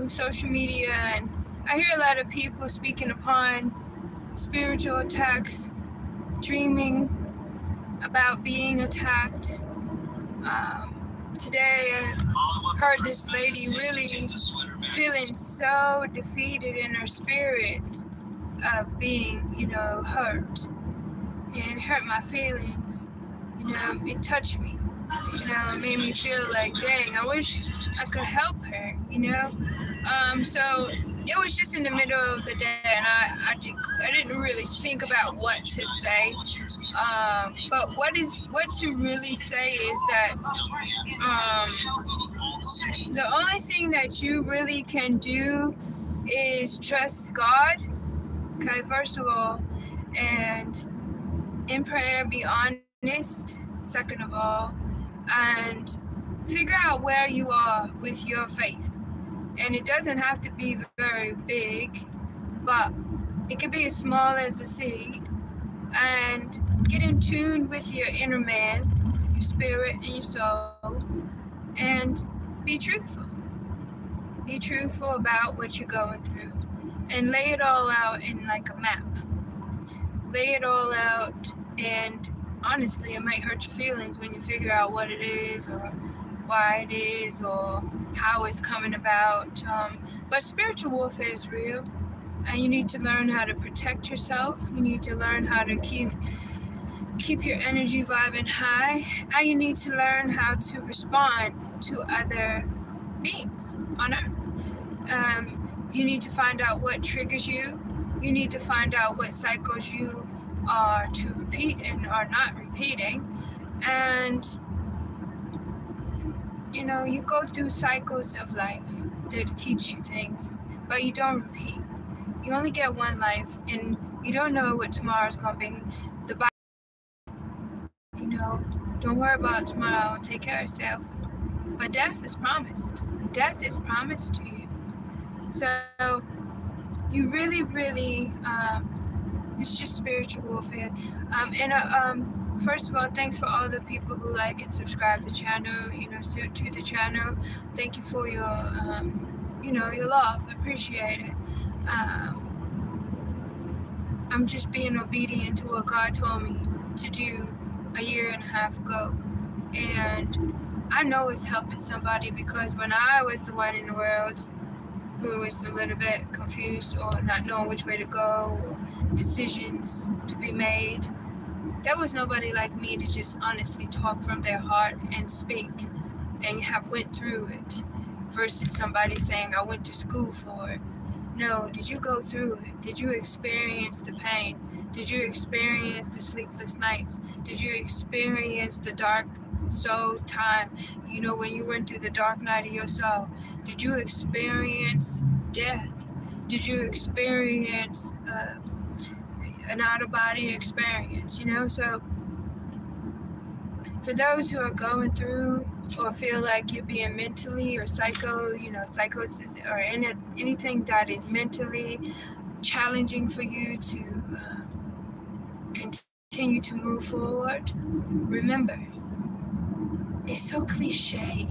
social media, and I hear a lot of people speaking upon spiritual attacks, dreaming about being attacked. Today I heard this lady really feeling so defeated in her spirit of being, hurt. And it hurt my feelings. It touched me. It made me feel like, dang, I wish I could help her, So it was just in the middle of the day, and I didn't really think about what to say. But what to really say is that the only thing that you really can do is trust God, okay, first of all, and in prayer be honest, second of all, and figure out where you are with your faith. And it doesn't have to be very big, but it can be as small as a seed. And get in tune with your inner man, your spirit and your soul, and be truthful. Be truthful about what you're going through, and lay it all out in like a map. Lay it all out, and honestly, it might hurt your feelings when you figure out what it is, or why it is, or how it's coming about. But spiritual warfare is real, and you need to learn how to protect yourself. You need to learn how to keep your energy vibing high, and you need to learn how to respond to other beings on earth. You need to find out what triggers you. You need to find out what cycles you are to repeat and are not repeating. And you go through cycles of life that teach you things, but you don't repeat. You only get one life, and you don't know what tomorrow's gonna bring. The Bible, don't worry about tomorrow. Take care of yourself. But death is promised. Death is promised to you. So you really, really, it's just spiritual warfare. First of all, thanks for all the people who like and subscribe to the channel, to the channel. Thank you for your, your love. I appreciate it. I'm just being obedient to what God told me to do a year and a half ago. And I know it's helping somebody, because when I was the one in the world who was a little bit confused or not knowing which way to go, or decisions to be made, there was nobody like me to just honestly talk from their heart and speak and have went through it, versus somebody saying, I went to school for it. No, did you go through it? Did you experience the pain? Did you experience the sleepless nights? Did you experience the dark soul time? When you went through the dark night of your soul, did you experience death? Did you experience an out-of-body experience? So for those who are going through or feel like you're being mentally or psychosis or anything that is mentally challenging for you to continue to move forward, remember, it's so cliche,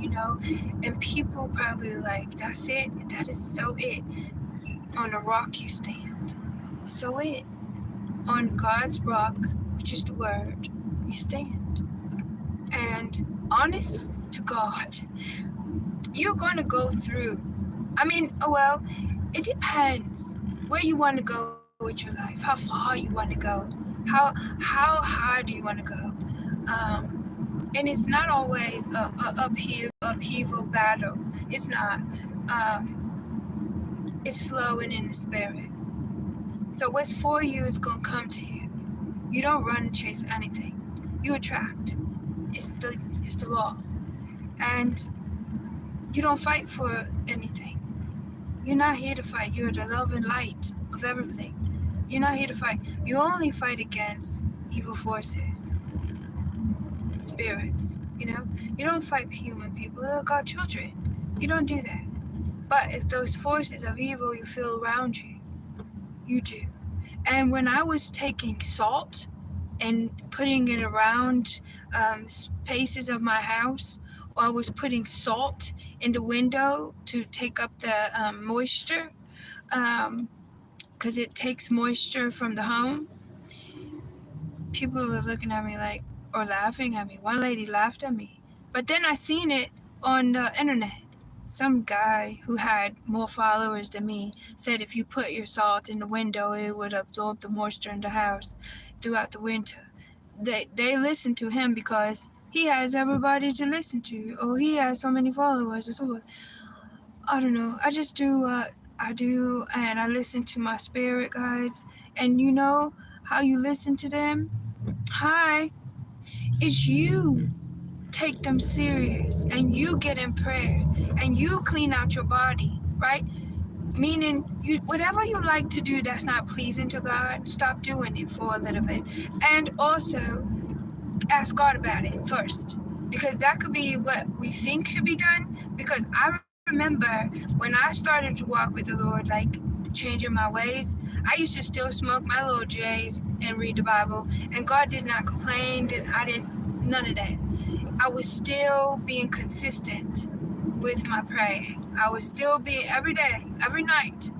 and people probably like, that's it, that is so it. On a rock you stand, so it. On God's rock, which is the word, you stand. And honest to God, you're going to go through. It depends where you want to go with your life, how far you want to go, how high do you want to go. And it's not always a upheaval battle. It's not. It's flowing in the spirit. So what's for you is going to come to you. You don't run and chase anything. You attract. It's the law. And you don't fight for anything. You're not here to fight. You're the love and light of everything. You're not here to fight. You only fight against evil forces, spirits, You don't fight human people. They're God children. You don't do that. But if those forces of evil you feel around you, you do. And when I was taking salt and putting it around spaces of my house, I was putting salt in the window to take up the moisture, because it takes moisture from the home. People were looking at me like, or laughing at me. One lady laughed at me. But then I seen it on the internet. Some guy who had more followers than me said if you put your salt in the window, it would absorb the moisture in the house throughout the winter. They listen to him because he has everybody to listen to, or he has so many followers or so forth. I don't know. I just do what I do, and I listen to my spirit guides. And you know how you listen to them? Hi, it's you take them serious, and you get in prayer, and you clean out your body, right? Meaning, you whatever you like to do that's not pleasing to God, stop doing it for a little bit. And also, ask God about it first, because that could be what we think should be done. Because I remember when I started to walk with the Lord, like changing my ways, I used to still smoke my little J's and read the Bible, and God did not complain, and I didn't, none of that. I was still being consistent with my praying. I was still being every day, every night.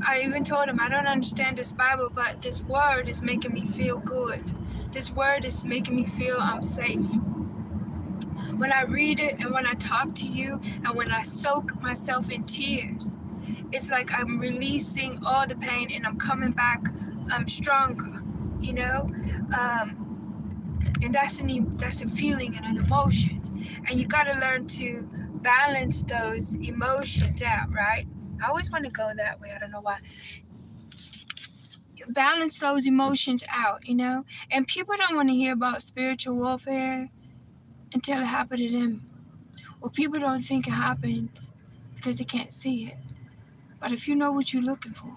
I even told him, I don't understand this Bible, but this word is making me feel good. This word is making me feel I'm safe. When I read it and when I talk to you and when I soak myself in tears, it's like I'm releasing all the pain and I'm coming back stronger, you know? And that's a feeling and an emotion. And you got to learn to balance those emotions out, right? I always want to go that way. I don't know why. Balance those emotions out, you know? And people don't want to hear about spiritual warfare until it happened to them. Or people don't think it happens because they can't see it. But if you know what you're looking for,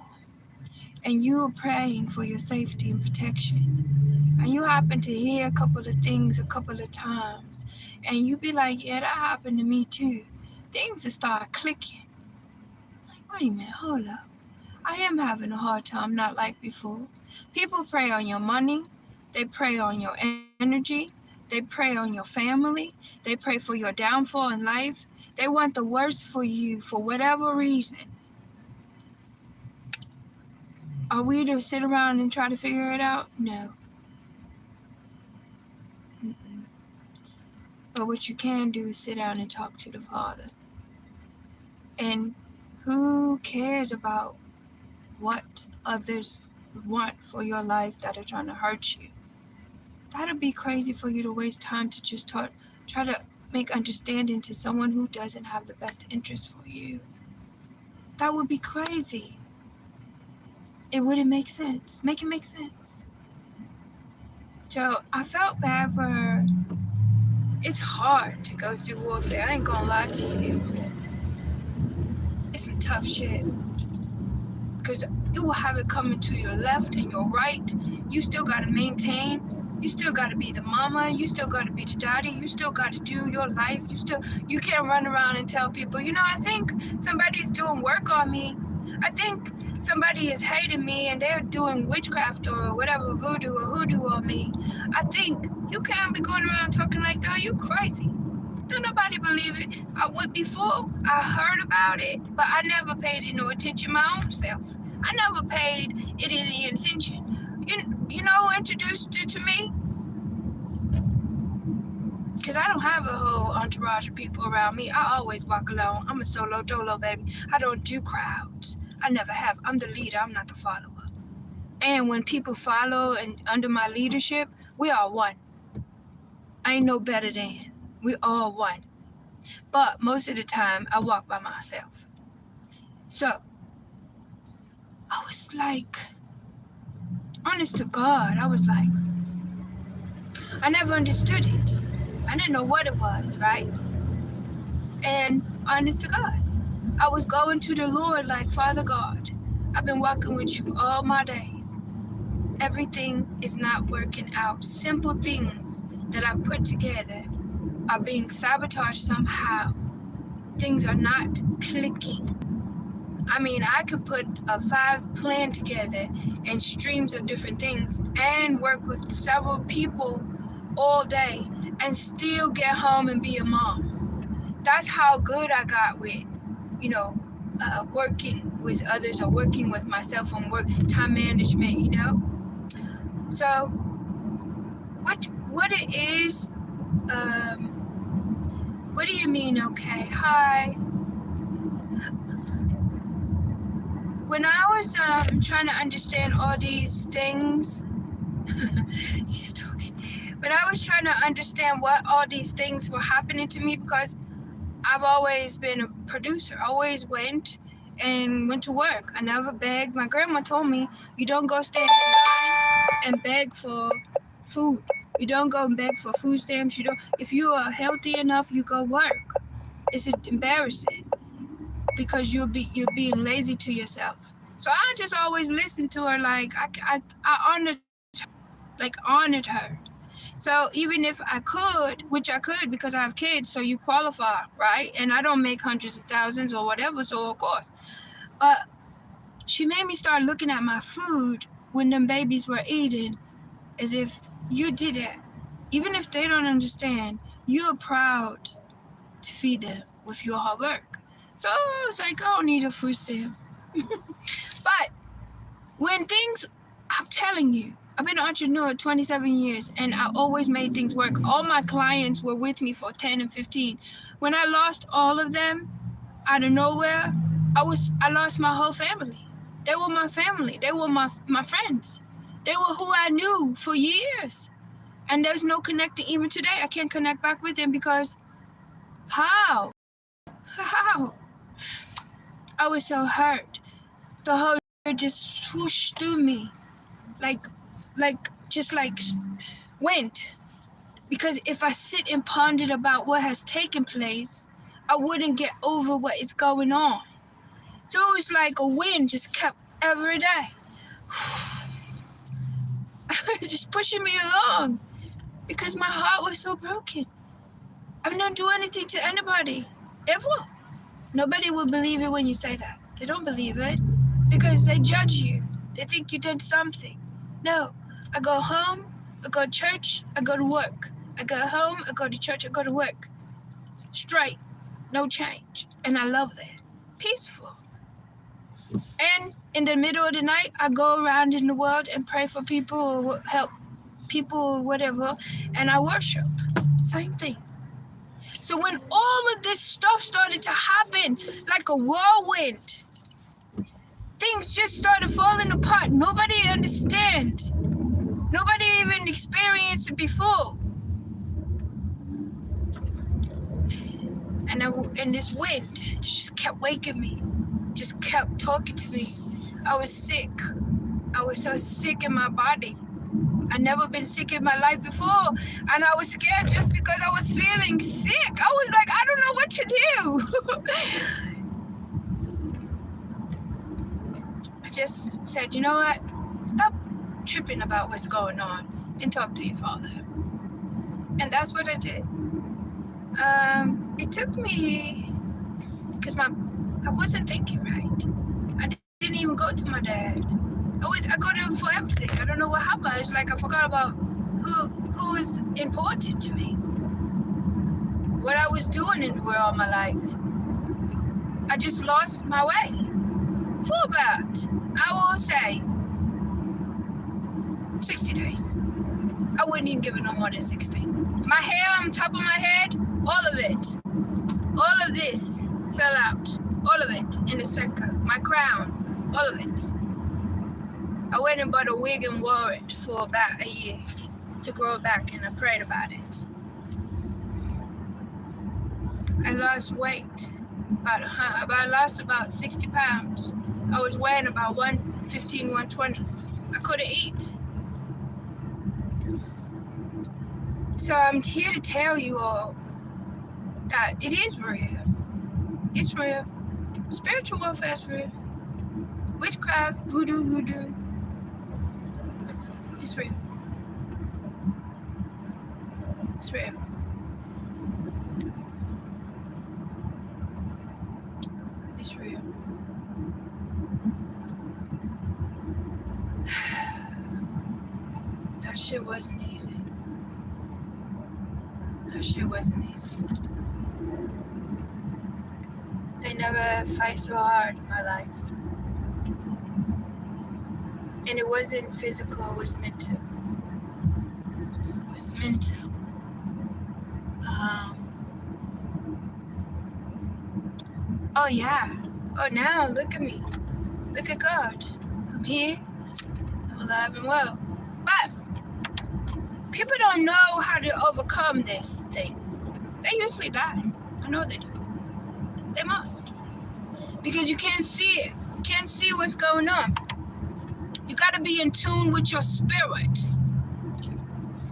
and you are praying for your safety and protection, and you happen to hear a couple of things a couple of times, and you be like, yeah, that happened to me too, things will start clicking. Like, wait a minute, hold up. I am having a hard time, not like before. People prey on your money. They prey on your energy. They prey on your family. They pray for your downfall in life. They want the worst for you for whatever reason. Are we to sit around and try to figure it out? No. Mm-mm. But what you can do is sit down and talk to the Father. And who cares about what others want for your life that are trying to hurt you? That'd be crazy for you to waste time to just try to make understanding to someone who doesn't have the best interest for you. That would be crazy. It wouldn't make sense. Make it make sense. So I felt bad for her. It's hard to go through warfare. I ain't gonna lie to you. It's some tough shit. Because you will have it coming to your left and your right. You still gotta maintain. You still gotta be the mama. You still gotta be the daddy. You still gotta do your life. You can't run around and tell people, you know, I think somebody's doing work on me. I think somebody is hating me and they're doing witchcraft or whatever, voodoo or hoodoo on me. I think you can't be going around talking like that. You crazy. Don't nobody believe it. I went before. I heard about it, but I never paid it no attention my own self. I never paid it any attention. You know who introduced it to me? Because I don't have a whole entourage of people around me. I always walk alone. I'm a solo dolo, baby. I don't do crowds. I never have. I'm the leader. I'm not the follower. And when people follow and under my leadership, we are one. I ain't no better than. We all one. But most of the time, I walk by myself. So, I was like, honest to God, I was like, I never understood it. I didn't know what it was, right? And honest to God, I was going to the Lord like, Father God, I've been walking with you all my days. Everything is not working out. Simple things that I've put together are being sabotaged somehow. Things are not clicking. I mean, I could put a 5 plan together and streams of different things and work with several people all day and still get home and be a mom. that's how good I got with, working with others or working with myself on work time management. So what it is, what do you mean? Okay, hi. When I was trying to understand all these things, keep talking. When I was trying to understand what all these things were happening to me, because I've always been a producer, always went to work. I never begged. My grandma told me, you don't go stand in line and beg for food. You don't go and beg for food stamps. If you are healthy enough, you go work. It's embarrassing because you're being lazy to yourself. So I just always listened to her, like I honored her. So even if I could, which I could because I have kids, so you qualify, right? And I don't make hundreds of thousands or whatever, so of course. But she made me start looking at my food when them babies were eating as if you did it. Even if they don't understand, you are proud to feed them with your hard work. So it's like, I don't need a food stamp. But when things, I'm telling you, I've been an entrepreneur 27 years and I always made things work. All my clients were with me for 10 and 15. When I lost all of them out of nowhere, I lost my whole family. They were my family. They were my friends. They were who I knew for years. And there's no connecting. Even today, I can't connect back with them because how? How? I was so hurt. The whole just swooshed through me like wind. Because if I sit and pondered about what has taken place, I wouldn't get over what is going on. So it was like a wind just kept every day. Just pushing me along because my heart was so broken. I don't do anything to anybody, ever. Nobody will believe it when you say that. They don't believe it because they judge you. They think you did something. No, I go home, I go to church, I go to work. I go home, I go to church, I go to work. Straight, no change. And I love that. Peaceful. And in the middle of the night, I go around in the world and pray for people or help people or whatever, and I worship. Same thing. So when all of this stuff started to happen like a whirlwind, things just started falling apart. Nobody understands. Nobody even experienced it before. And this wind just kept waking me, just kept talking to me. I was sick. I was so sick in my body. I'd never been sick in my life before, and I was scared just because I was feeling sick. I was like, I don't know what to do. I just said, you know what? Stop tripping about what's going on and talk to your father. And that's what I did. It took me, because I wasn't thinking right. I didn't even go to my dad. I go to him for everything. I don't know what happened. It's like I forgot about who is important to me. What I was doing in the world all my life. I just lost my way. For about, I will say, 60 days. I wouldn't even give it no more than 60. My hair on top of my head, all of it. All of this fell out. All of it in the center. My crown, all of it. I went and bought a wig and wore it for about a year to grow back, and I prayed about it. I lost weight. I lost about 60 pounds. I was weighing about 115, 120. I couldn't eat. So I'm here to tell you all that it is real. It's real. Spiritual warfare is real. Witchcraft, voodoo. It's real. It's real. It's real. That shit wasn't easy. That shit wasn't easy. never fight so hard in my life. And it wasn't physical, it was mental. It was mental. Oh yeah. Oh, now look at me. Look at God. I'm here. I'm alive and well. But people don't know how to overcome this thing. They usually die. I know they do. They must. Because you can't see it. You can't see what's going on. You got to be in tune with your spirit.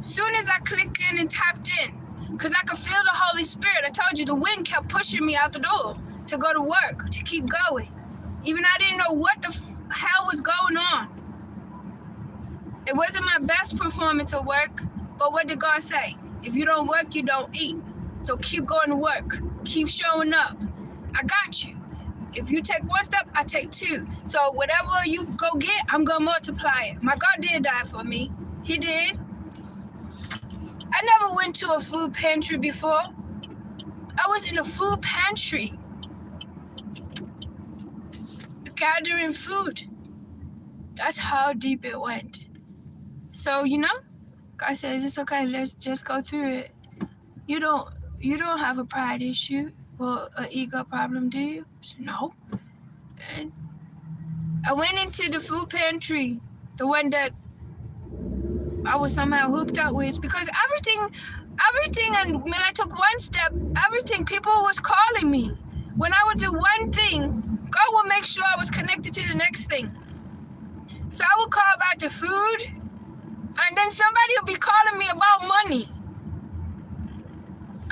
Soon as I clicked in and tapped in, because I could feel the Holy Spirit. I told you the wind kept pushing me out the door to go to work, to keep going. Even I didn't know what the hell was going on. It wasn't my best performance at work, but what did God say? If you don't work, you don't eat. So keep going to work. Keep showing up. I got you. If you take one step, I take two. So whatever you go get, I'm going to multiply it. My God did die for me. He did. I never went to a food pantry before. I was in a food pantry, gathering food. That's how deep it went. So, God says, it's okay, let's just go through it. You don't have a pride issue or an ego problem, do you? So, no. And I went into the food pantry, the one that I was somehow hooked up with, because everything, and when I took one step, people was calling me. When I would do one thing, God will make sure I was connected to the next thing. So I would call about the food, and then somebody will be calling me about money.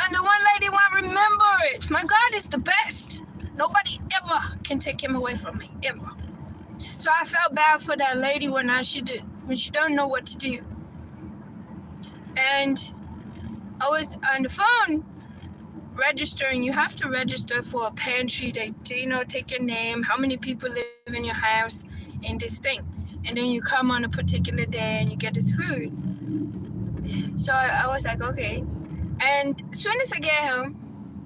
And the one lady won't remember it. My God is the best. Nobody ever can take him away from me, ever. So I felt bad for that lady when she don't know what to do. And I was on the phone registering. You have to register for a pantry. They take your name, how many people live in your house, and this thing. And then you come on a particular day and you get this food. So I was like, okay. And as soon as I get home,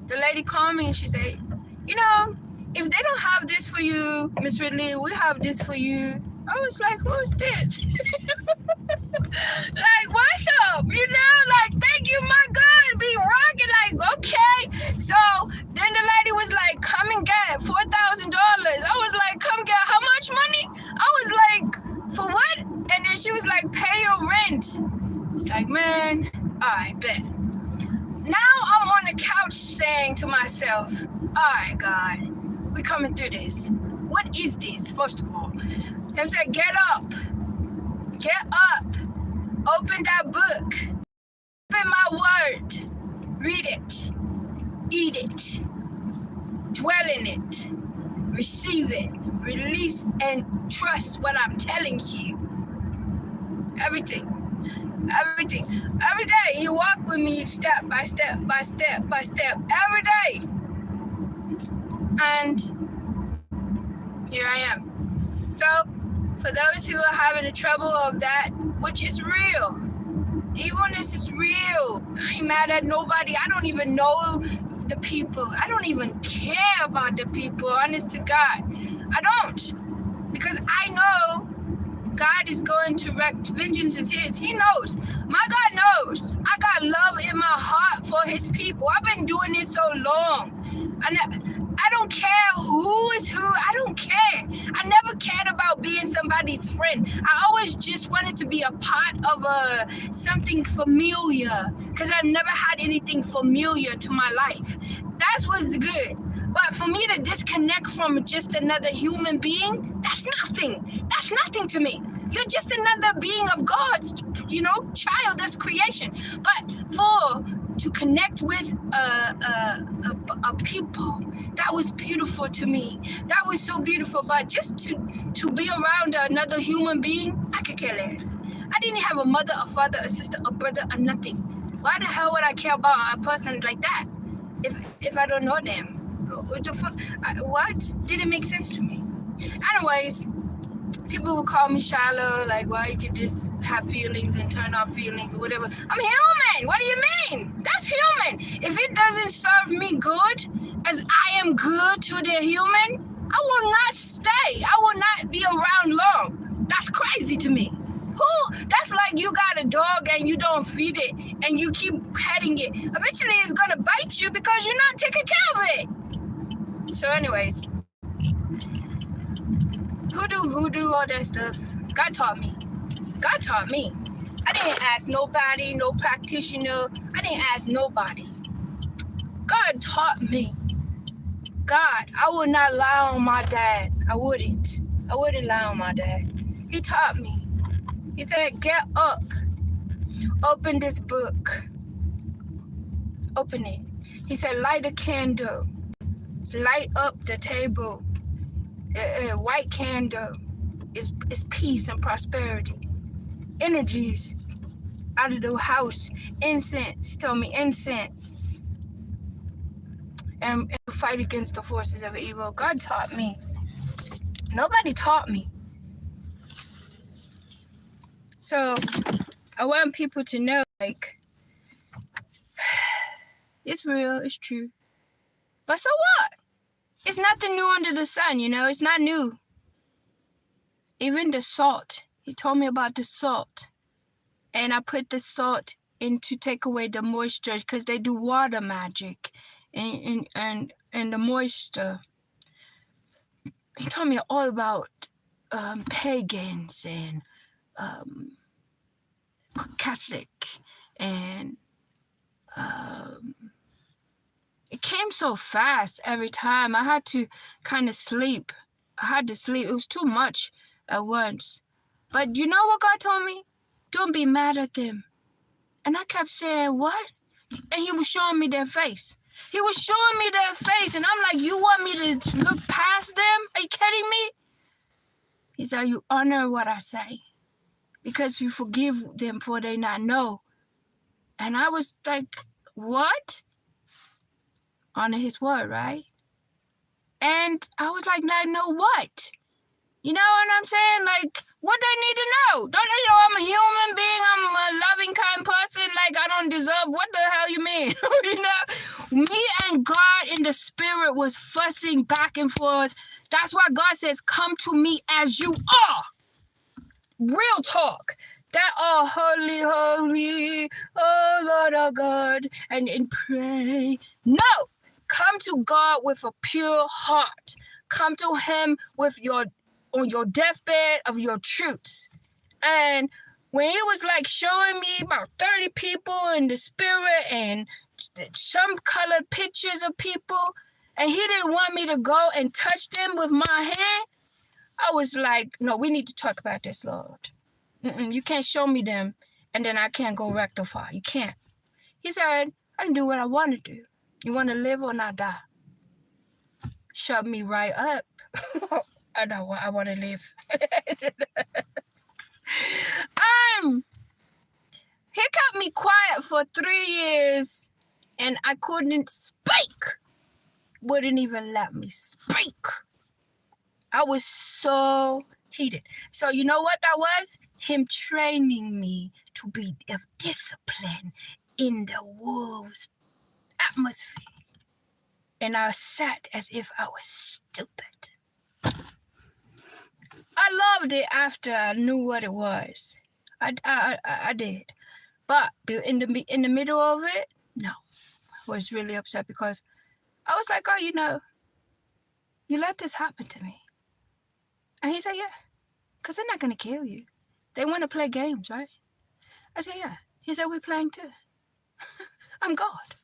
the lady called me and she said, if they don't have this for you, Miss Ridley, we have this for you. I was like, who's this? Like, what's up? Thank you, my God, be rocking. Like, okay. So then the lady was like, come and get $4,000. I was like, come get how much money? I was like, for what? And then she was like, pay your rent. It's like, man, all right, bet. Now I'm on the couch saying to myself, all right, God, we coming through this. What is this, first of all? Him said, get up. Get up. Open that book. Open my word. Read it. Eat it. Dwell in it. Receive it. Release and trust what I'm telling you. Everything. Every day you walk with me step by step by step by step. Every day. And here I am. So for those who are having the trouble of that, which is real, evilness is real. I ain't mad at nobody. I don't even know the people. I don't even care about the people, honest to God. I don't. Because I know God is going to wreak. Vengeance is his. He knows. My God knows. I got love in my heart for his people. I've been doing this so long. I don't care who is who. I don't care. I never cared about being somebody's friend. I always just wanted to be a part of something familiar, because I've never had anything familiar to my life. That was good. But for me to disconnect from just another human being, that's nothing. That's nothing to me. You're just another being of God's, child. That's creation. But to connect with a people, that was beautiful to me. That was so beautiful. But just to be around another human being, I could care less. I didn't have a mother, a father, a sister, a brother, or nothing. Why the hell would I care about a person like that if I don't know them? What the fuck? What? Didn't make sense to me. Anyways, people will call me shallow, like, well, you can just have feelings and turn off feelings or whatever. I'm human. What do you mean? That's human. If it doesn't serve me good, as I am good to the human, I will not stay. I will not be around long. That's crazy to me. That's like you got a dog and you don't feed it and you keep petting it. Eventually it's gonna bite you because you're not taking care of it. So anyways, hoodoo, voodoo, all that stuff, God taught me. God taught me. I didn't ask nobody, no practitioner. I didn't ask nobody. God taught me. God, I would not lie on my dad. I wouldn't lie on my dad. He taught me. He said, get up. Open this book. Open it. He said, light a candle. Light up the table. A white candle is peace and prosperity. Energies out of the house. Incense. He told me incense. And fight against the forces of evil. God taught me. Nobody taught me. So I want people to know, like, it's real, it's true. But so what? It's nothing new under the sun, you know? It's not new. Even the salt. He told me about the salt. And I put the salt in to take away the moisture because they do water magic and the moisture. He told me all about pagans and Catholic, and it came so fast every time. I had to kind of sleep. I had to sleep. It was too much at once. But you know what God told me? Don't be mad at them. And I kept saying, what? And he was showing me their face. He was showing me their face. And I'm like, you want me to look past them? Are you kidding me? He said, you honor what I say, because you forgive them for they not know. And I was like, what? Honor his word, right? And I was like, I know what? You know what I'm saying? Like, what they need to know? Don't they know I'm a human being? I'm a loving, kind person. Like, I don't deserve. What the hell you mean? You know? Me and God in the spirit was fussing back and forth. That's why God says, come to me as you are. Real talk. That are holy, holy, oh Lord our God, and pray. No. Come to God with a pure heart. Come to him with on your deathbed of your truths. And when he was like showing me about 30 people in the spirit and some colored pictures of people, and he didn't want me to go and touch them with my hand, I was like, no, we need to talk about this, Lord. You can't show me them and then I can't go rectify. You can't. He said, I can do what I want to do. You want to live or not die? Shut me right up. I want to live. He kept me quiet for 3 years and I couldn't speak. Wouldn't even let me speak. I was so heated. So you know what that was? Him training me to be of discipline in the wolves' atmosphere. And I sat as if I was stupid. I loved it after I knew what it was. I did. But in the middle of it, no. I was really upset because I was like, oh, you know, you let this happen to me. And he said, yeah, because they're not going to kill you. They want to play games, right? I said, yeah. He said, we're playing too. I'm God.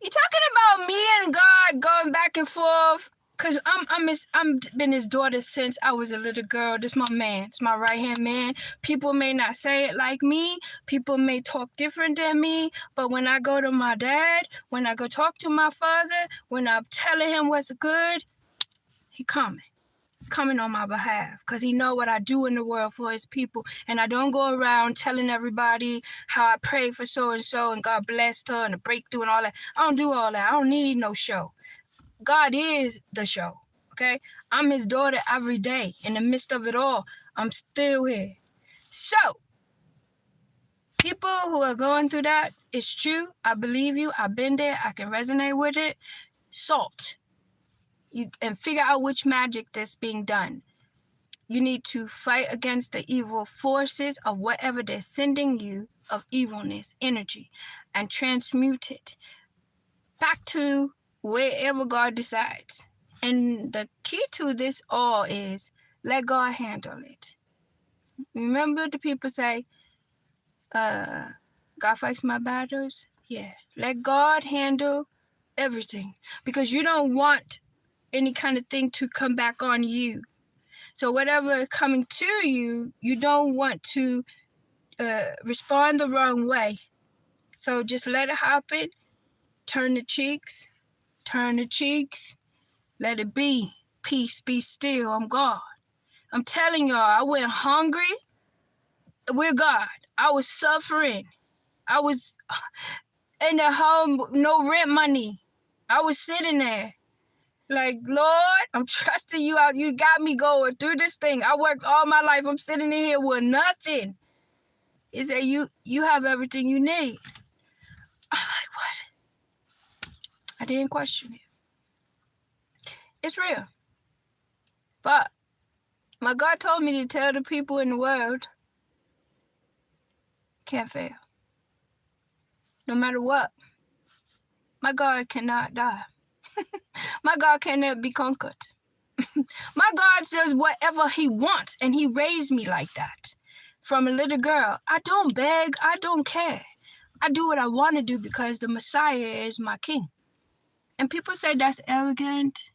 You talking about me and God going back and forth? Cause I'm been his daughter since I was a little girl. This my man. It's my right hand man. People may not say it like me. People may talk different than me. But when I go to my dad, when I go talk to my father, when I'm telling him what's good, he coming on my behalf, because he know what I do in the world for his people. And I don't go around telling everybody how I pray for so-and-so and God blessed her and a breakthrough and all that. I don't do all that. I don't need no show. God is the show, okay? I'm his daughter every day. In the midst of it all, I'm still here. So, people who are going through that, it's true. I believe you. I've been there. I can resonate with it. salt. And figure out which magic that's being done. You need to fight against the evil forces of whatever they're sending you of evilness, energy, and transmute it back to wherever God decides. And the key to this all is let God handle it. Remember the people say, God fights my battles? Yeah. Let God handle everything, because you don't want any kind of thing to come back on you. So whatever is coming to you, you don't want to respond the wrong way. So just let it happen. Turn the cheeks. Let it be. Peace, be still. I'm God. I'm telling y'all, I went hungry with God. I was suffering. I was in the home, no rent money. I was sitting there like, Lord, I'm trusting you out. You got me going through this thing. I worked all my life. I'm sitting in here with nothing. He said, you have everything you need. I'm like, what? I didn't question it. It's real. But my God told me to tell the people in the world, can't fail. No matter what. My God cannot die. My God cannot be conquered. My God does whatever he wants, and he raised me like that. From a little girl, I don't beg, I don't care. I do what I want to do because the Messiah is my king. And people say that's arrogant.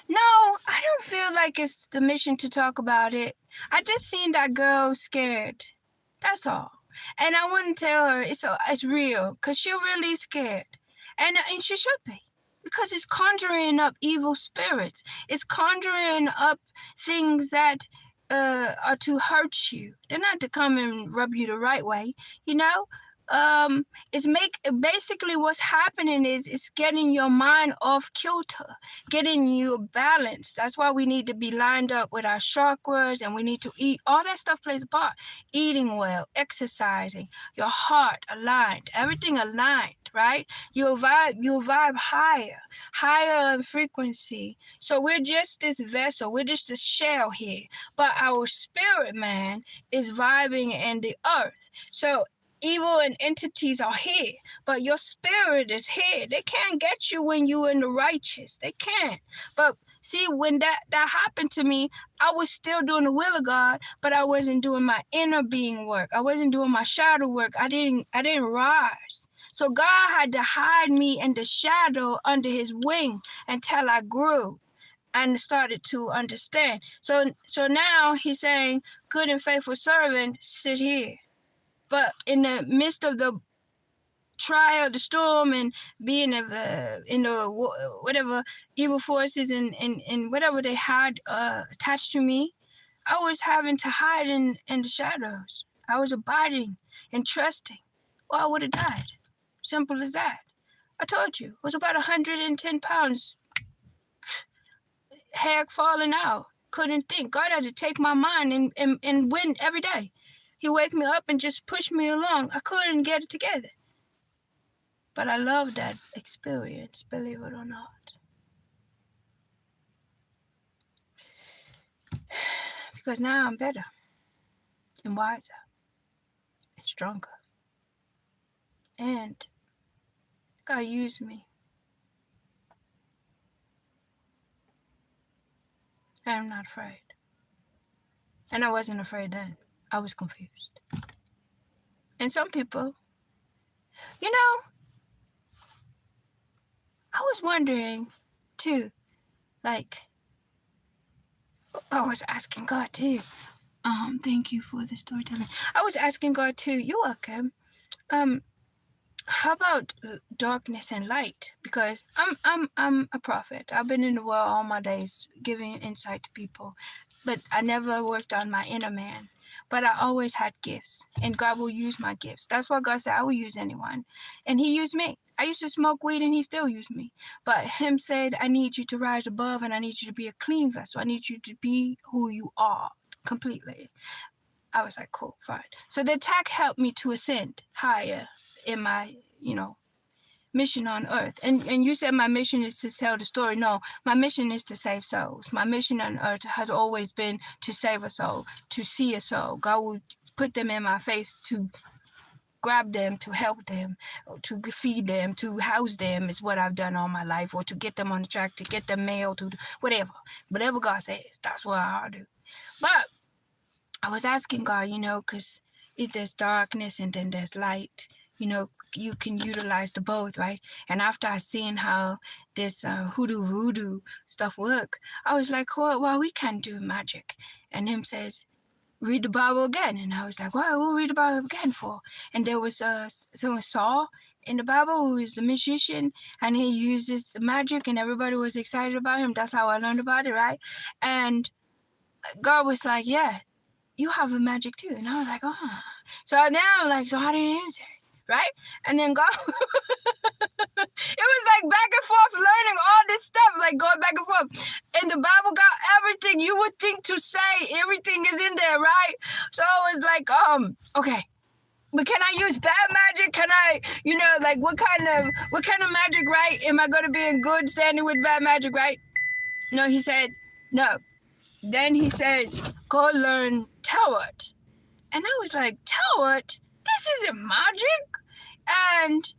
No, I don't feel like it's the mission to talk about it. I just seen that girl scared. That's all. And I wouldn't tell her it's real, because she's really scared. And she should be. Because it's conjuring up evil spirits. It's conjuring up things that are to hurt you. They're not to come and rub you the right way, you know? Basically what's happening is it's getting your mind off kilter, getting you balanced. That's why we need to be lined up with our chakras, and we need to eat. All that stuff plays a part. Eating well, exercising, your heart aligned, everything aligned, right? You'll vibe higher in frequency. So we're just this vessel, we're just a shell here, but our spirit man is vibing in the earth. So evil and entities are here, but your spirit is here. They can't get you when you're in the righteous. They can't. But see, when that happened to me, I was still doing the will of God, but I wasn't doing my inner being work. I wasn't doing my shadow work. I didn't rise. So God had to hide me in the shadow under his wing until I grew and started to understand. So now he's saying, good and faithful servant, sit here. But in the midst of the trial, the storm, and being in the whatever evil forces and whatever they had attached to me, I was having to hide in the shadows. I was abiding and trusting, or I would have died. Simple as that. I told you, it was about 110 pounds, hair falling out. Couldn't think. God had to take my mind and win every day. He wake me up and just push me along. I couldn't get it together. But I love that experience, believe it or not. Because now I'm better and wiser and stronger. And God used me. And I'm not afraid. And I wasn't afraid then. I was confused. And some people, I was wondering too, like, I was asking God too. Thank you for the storytelling. I was asking God too, you're welcome. How about darkness and light? Because I'm a prophet. I've been in the world all my days giving insight to people, but I never worked on my inner man. But I always had gifts, and God will use my gifts. That's why God said I will use anyone, and he used me. I used to smoke weed, and he still used me. But him said, I need you to rise above, and I need you to be a clean vessel. I need you to be who you are completely. I was like, cool, fine. So the attack helped me to ascend higher in my, mission on earth. And you said my mission is to tell the story. No, my mission is to save souls. My mission on earth has always been to save a soul, to see a soul. God will put them in my face to grab them, to help them, to feed them, to house them is what I've done all my life, or to get them on the track, to get them mail, to whatever God says, that's what I'll do. But I was asking God, because if there's darkness and then there's light, you can utilize the both, right? And after I seen how this hoodoo voodoo stuff work, I was like, well, we can do magic. And him says, read the Bible again. And I was like, why will read the Bible again for? And there was Saul in the Bible who is the magician, and he uses the magic, and everybody was excited about him. That's how I learned about it, right? And God was like, yeah, you have a magic too. And I was like, oh. So now I'm like, so how do you use it? Right? And then God, it was like back and forth learning all this stuff, like going back and forth. And the Bible got everything you would think to say. Everything is in there, right? So it was like, okay. But can I use bad magic? Can I, like what kind of magic, right? Am I going to be in good standing with bad magic, right? No, he said, no. Then he said, go learn Tarot. And I was like, Tarot? This isn't magic. And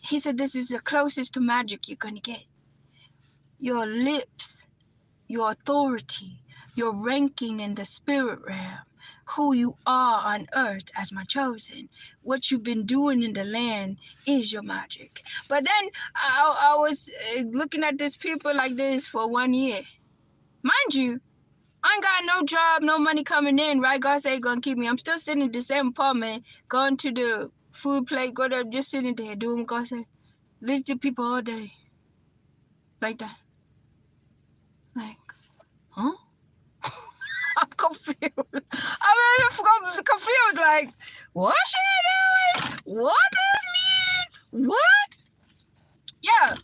he said, this is the closest to magic you're going to get. Your lips, your authority, your ranking in the spirit realm, who you are on earth as my chosen, what you've been doing in the land is your magic. But then I was looking at these people like this for 1 year. Mind you, I ain't got no job, no money coming in, right? God said He gonna keep me. I'm still sitting in the same apartment, going to the food plate, go there, just sitting there doing what God said. Listen to people all day. Like that. Like, huh? I'm confused. I'm confused, like, what she doing? What does mean? What? Yeah.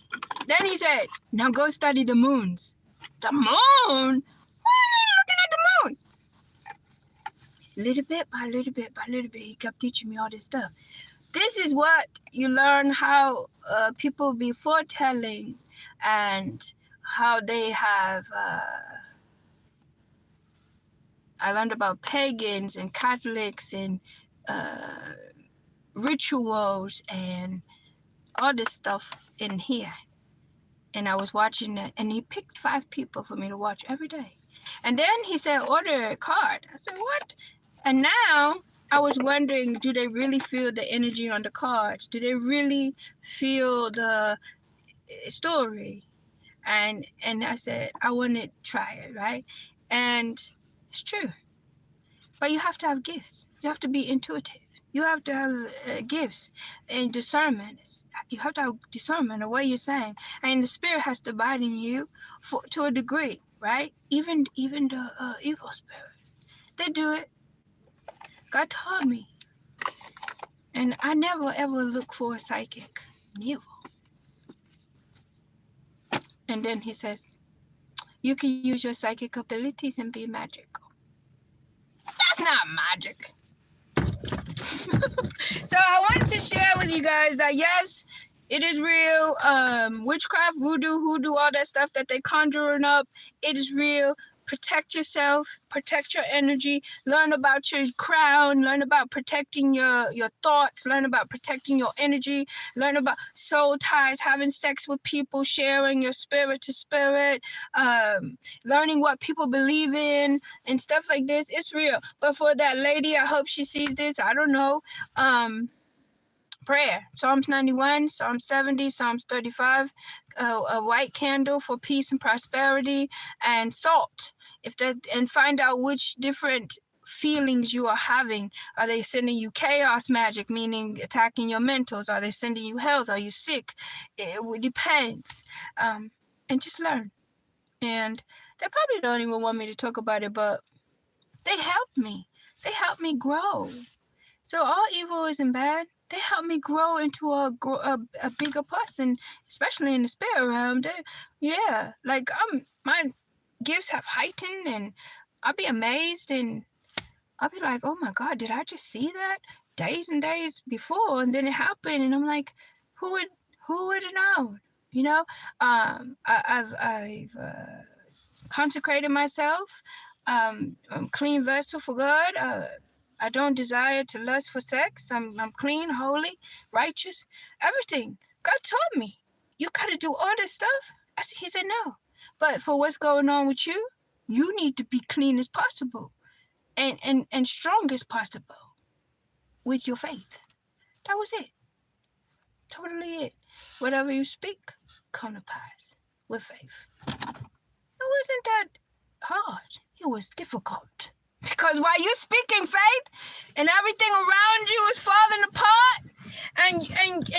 Then he said, now go study the moons. The moon? Little bit by little bit by little bit, he kept teaching me all this stuff. This is what you learn how people be foretelling, and how they have. I learned about pagans and Catholics and rituals and all this stuff in here. And I was watching that, and he picked 5 people for me to watch every day. And then he said, order a card. I said, what? And now I was wondering, do they really feel the energy on the cards? Do they really feel the story? And I said, I want to try it, right? And it's true. But you have to have gifts. You have to be intuitive. You have to have gifts and discernment. You have to have discernment of what you're saying. And the spirit has to abide in you to a degree, right? Even the evil spirit. They do it. God taught me. And I never ever look for a psychic evil. And then he says, you can use your psychic abilities and be magical. That's not magic. So I wanted to share with you guys that yes, it is real. Witchcraft, voodoo, hoodoo, all that stuff that they conjuring up, it is real. Protect yourself, protect your energy, learn about your crown, learn about protecting your thoughts, learn about protecting your energy, learn about soul ties, having sex with people, sharing your spirit to spirit, learning what people believe in and stuff like this. It's real. But for that lady, I hope she sees this. I don't know. Prayer, Psalms 91, Psalms 70, Psalms 35, a white candle for peace and prosperity, and salt. And find out which different feelings you are having. Are they sending you chaos magic, meaning attacking your mentals? Are they sending you health? Are you sick? It depends. And just learn. And they probably don't even want me to talk about it, but they helped me. They helped me grow. So all evil isn't bad. They help me grow into a bigger person, especially in the spirit realm. My gifts have heightened, and I'll be amazed. And I'll be like, oh my God, did I just see that days and days before? And then it happened. And I'm like, who would have known? You know, I've consecrated myself. I'm clean vessel for God. I don't desire to lust for sex. I'm clean, holy, righteous, everything. God told me, you got to do all this stuff. He said no. But for what's going on with you, you need to be clean as possible and strong as possible with your faith. That was it. Totally it. Whatever you speak, come to pass with faith. It wasn't that hard. It was difficult. Because while you're speaking faith and everything around you is falling apart and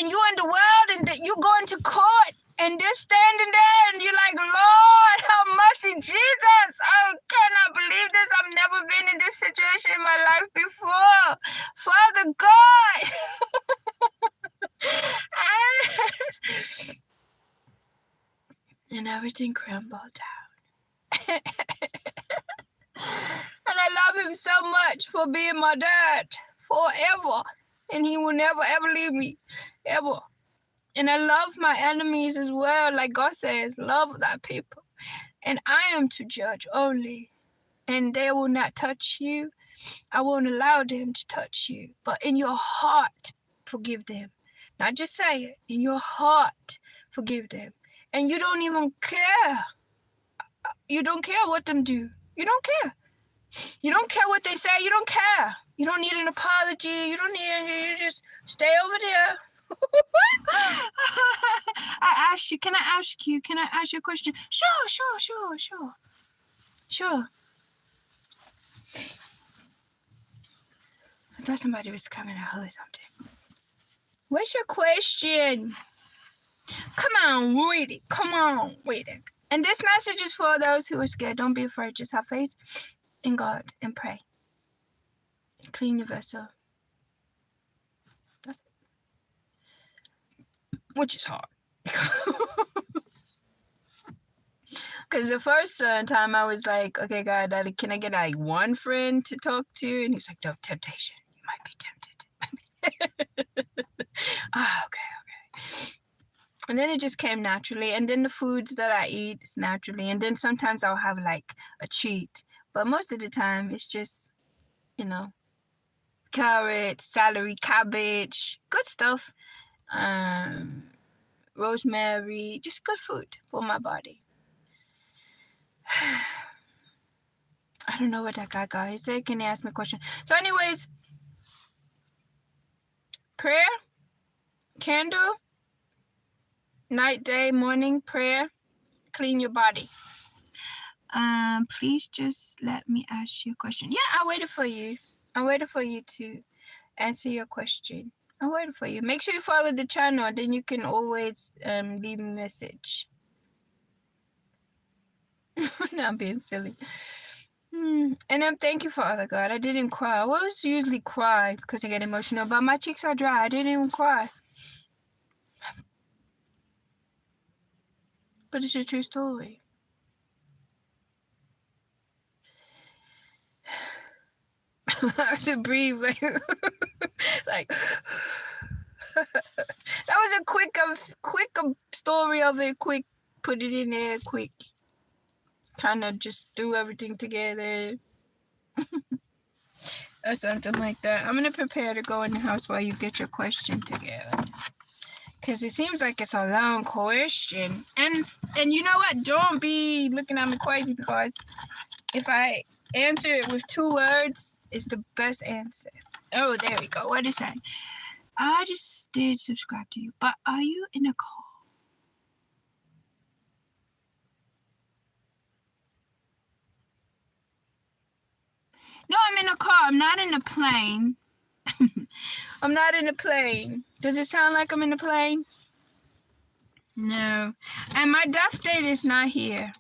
you're in the world and you're going to court and they're standing there and you're like, Lord, have mercy, Jesus. I cannot believe this. I've never been in this situation in my life before. Father God. And everything crumbled down. And I love him so much for being my dad forever. And he will never, ever leave me. Ever. And I love my enemies as well. Like God says, love thy people. And I am to judge only. And they will not touch you. I won't allow them to touch you. But in your heart, forgive them. Not just say it. In your heart, forgive them. And you don't even care. You don't care what them do. You don't care. You don't care what they say. You don't care. You don't need an apology. You don't need anything. You just stay over there. I asked you. Can I ask you a question? Sure. I thought somebody was coming. I heard something. What's your question? Come on, read it. And this message is for those who are scared. Don't be afraid. Just have faith in God and pray. Clean your vessel. That's it. Which is hard. Because the first time I was like, okay, God, can I get like one friend to talk to? And he's like, no, temptation. You might be tempted. Okay. And then it just came naturally. And then the foods that I eat is naturally. And then sometimes I'll have like a treat. But most of the time it's just, carrot, celery, cabbage, good stuff. Rosemary, just good food for my body. I don't know what that guy he said. Can you ask me a question? So anyways, prayer, candle, night, day, morning, prayer, clean your body. Please just let me ask you a question. Yeah, I waited for you. I waited for you to answer your question. I waited for you. Make sure you follow the channel. Then you can always leave a message. Not being silly. And thank you, Father God. I didn't cry. I always usually cry because I get emotional, but my cheeks are dry. I didn't even cry. But it's a true story. I have to breathe. Like that was a quick story of it. Quick, put it in there. Quick, kind of just do everything together. Or something like that. I'm gonna prepare to go in the house while you get your question together. Because it seems like it's a long question. And you know what? Don't be looking at me crazy, because if I answer it with 2 words, it's the best answer. Oh, there we go. What is that? I just did subscribe to you, but are you in a call? No, I'm in a car. I'm not in a plane. I'm not in a plane. Does it sound like I'm in a plane? No. And my death date is not here.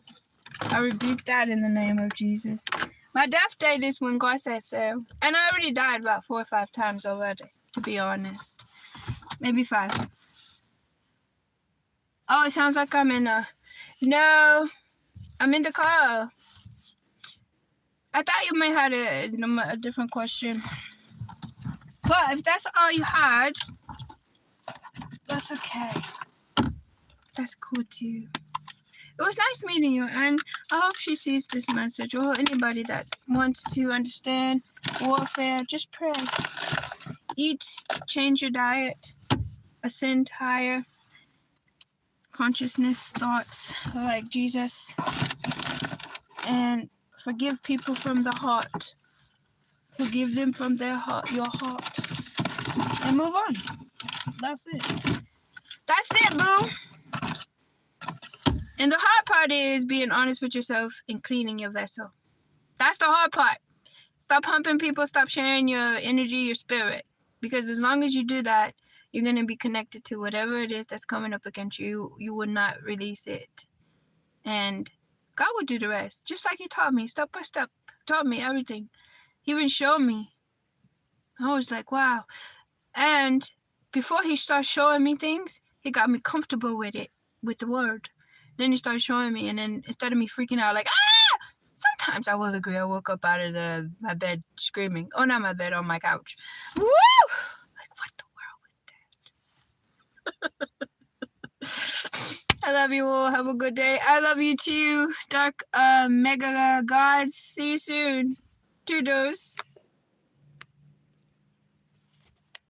I rebuke that in the name of Jesus. My death date is when God says so. And I already died about 4 or 5 times already, to be honest. Maybe 5. Oh, it sounds like I'm in a... No, I'm in the car. I thought you may have a different question. But if that's all you had, that's okay. That's cool too. It was nice meeting you, and I hope she sees this message, or anybody that wants to understand warfare. Just pray. Eat, change your diet, ascend higher, consciousness, thoughts like Jesus, and forgive people from the heart. Forgive them from their heart, your heart, and move on. That's it. That's it, boo. And the hard part is being honest with yourself and cleaning your vessel. That's the hard part. Stop humping people. Stop sharing your energy, your spirit. Because as long as you do that, you're going to be connected to whatever it is that's coming up against you. You will not release it. And God will do the rest. Just like He taught me, step by step. Taught me everything. He even showed me. I was like, wow. And before He started showing me things, He got me comfortable with it, with the word. Then He started showing me, and then instead of me freaking out like, ah! Sometimes I will agree. I woke up out of my bed screaming. Oh, not my bed, on my couch. Woo! Like, what the world was that? I love you all. Have a good day. I love you too, Dark Mega Gods. See you soon. Toodles.